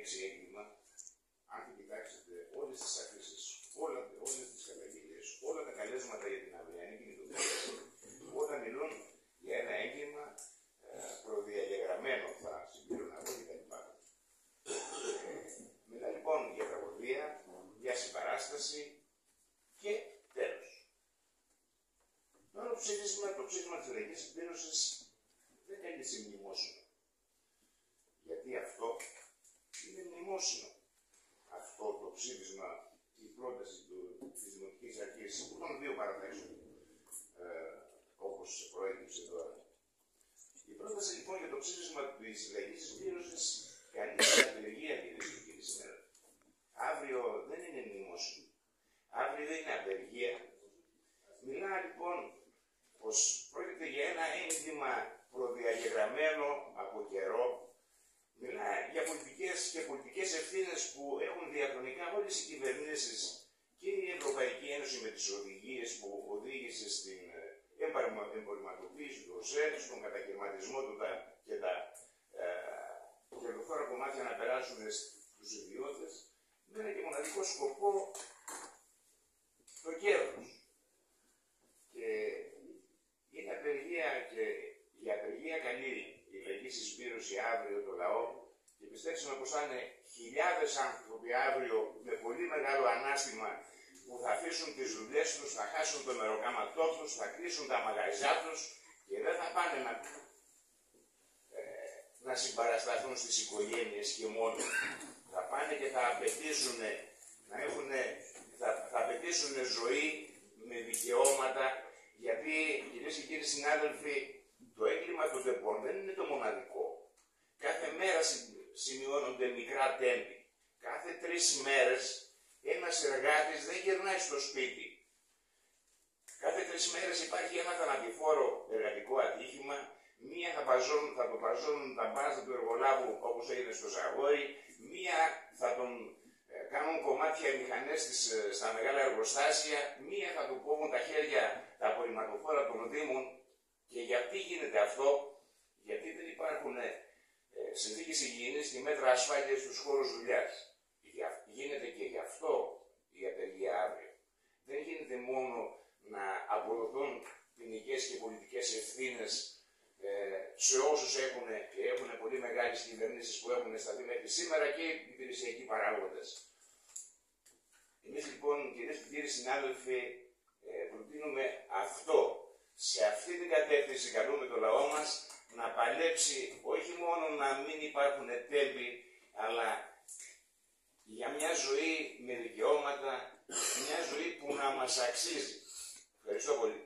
συνέχιση έγκλημα, αν κοιτάξετε όλες τις αφήσεις, όλες τις καταγγελίες, όλα τα καλέσματα για την αυριανή κινητοποίηση, όλα μιλούν για ένα έγκλημα προδιαγεγραμμένο, θα συμπληρώνω κτλ. Μιλά λοιπόν για τραγωδία, για συμπαράσταση και τέλος. Τώρα το ψήφισμα της Λαϊκής Συμπλήρωσης δεν καλεί σε μνημόσυνο. Γιατί αυτό είναι μνημόσυνο. Αυτό το ψήφισμα, η πρόταση της Δημοτικής Αρχής, που των δύο παραθέσεων, όπως προέκυψε τώρα. Η πρόταση λοιπόν για το ψήφισμα της Λαϊκής Συμπλήρωσης καλεί σε απεργία, κυρίες και κύριοι σήμερα. Αύριο δεν είναι μνημόσυνο. Αύριο δεν είναι απεργία. Μιλά λοιπόν πως πρόκειται για ένα έγκλημα προδιαγεγραμμένο από καιρό. Μιλά για πολιτικές ευθύνες που έχουν διαχρονικά όλες οι κυβερνήσεις και η Ευρωπαϊκή Ένωση με τις οδηγίες που οδήγησε στην εμπορευματοποίηση του ΟΣΕ, στον κατακαιρματισμό του και τα κερδοφόρα κομμάτια να περάσουν στους ιδιώτες, με ένα και μοναδικό σκοπό το κέρδος. Και είναι απεργία και η απεργία καλεί η Λαϊκή Συσπήρωση αύριο το λαό και πιστέψτε με πως θα είναι χιλιάδες άνθρωποι αύριο με πολύ μεγάλο ανάστημα που θα αφήσουν τις δουλειές τους, θα χάσουν το μεροκάματό τους, θα κλείσουν τα μαγαζιά τους και δεν θα πάνε να συμπαρασταθούν στις οικογένειες και μόνο. Θα πάνε και θα απαιτήσουν θα απαιτήσουν ζωή με δικαιώματα, γιατί κυρίες και κύριοι συνάδελφοι, το έγκλημα των ΤΕΠΟΝ δεν είναι το μοναδικό. Κάθε μέρα σημειώνονται μικρά τέμπη. Κάθε 3 μέρες ένας εργάτης δεν γυρνάει στο σπίτι. Κάθε 3 μέρες υπάρχει ένα θανατηφόρο εργατικό ατύχημα. Μία θα το παζώνουν τα μπάζα του εργολάβου όπως έγινε στο Ζαγόρι. Μία θα τον κάνουν κομμάτια οι μηχανές στα μεγάλα εργοστάσια. Μία θα του κόβουν τα χέρια τα απορριμματοφόρα των Δήμων. Και γιατί γίνεται αυτό? Γιατί δεν υπάρχουν συνθήκες υγιεινής και μέτρα ασφάλειας στους χώρους δουλειάς. Γίνεται και γι' αυτό η απεργία αύριο. Δεν γίνεται μόνο να αποδοθούν ποινικές και πολιτικές ευθύνες σε όσους έχουν πολύ μεγάλες κυβερνήσεις που έχουν σταθεί μέχρι σήμερα και οι υπηρεσιακοί παράγοντες. Εμείς λοιπόν, κυρίες και κύριοι συνάδελφοι, προτείνουμε αυτό. Σε αυτή την κατεύθυνση καλούμε το λαό μας να παλέψει όχι μόνο να μην υπάρχουν τέμπη, αλλά για μια ζωή με δικαιώματα, μια ζωή που να μας αξίζει. Ευχαριστώ πολύ.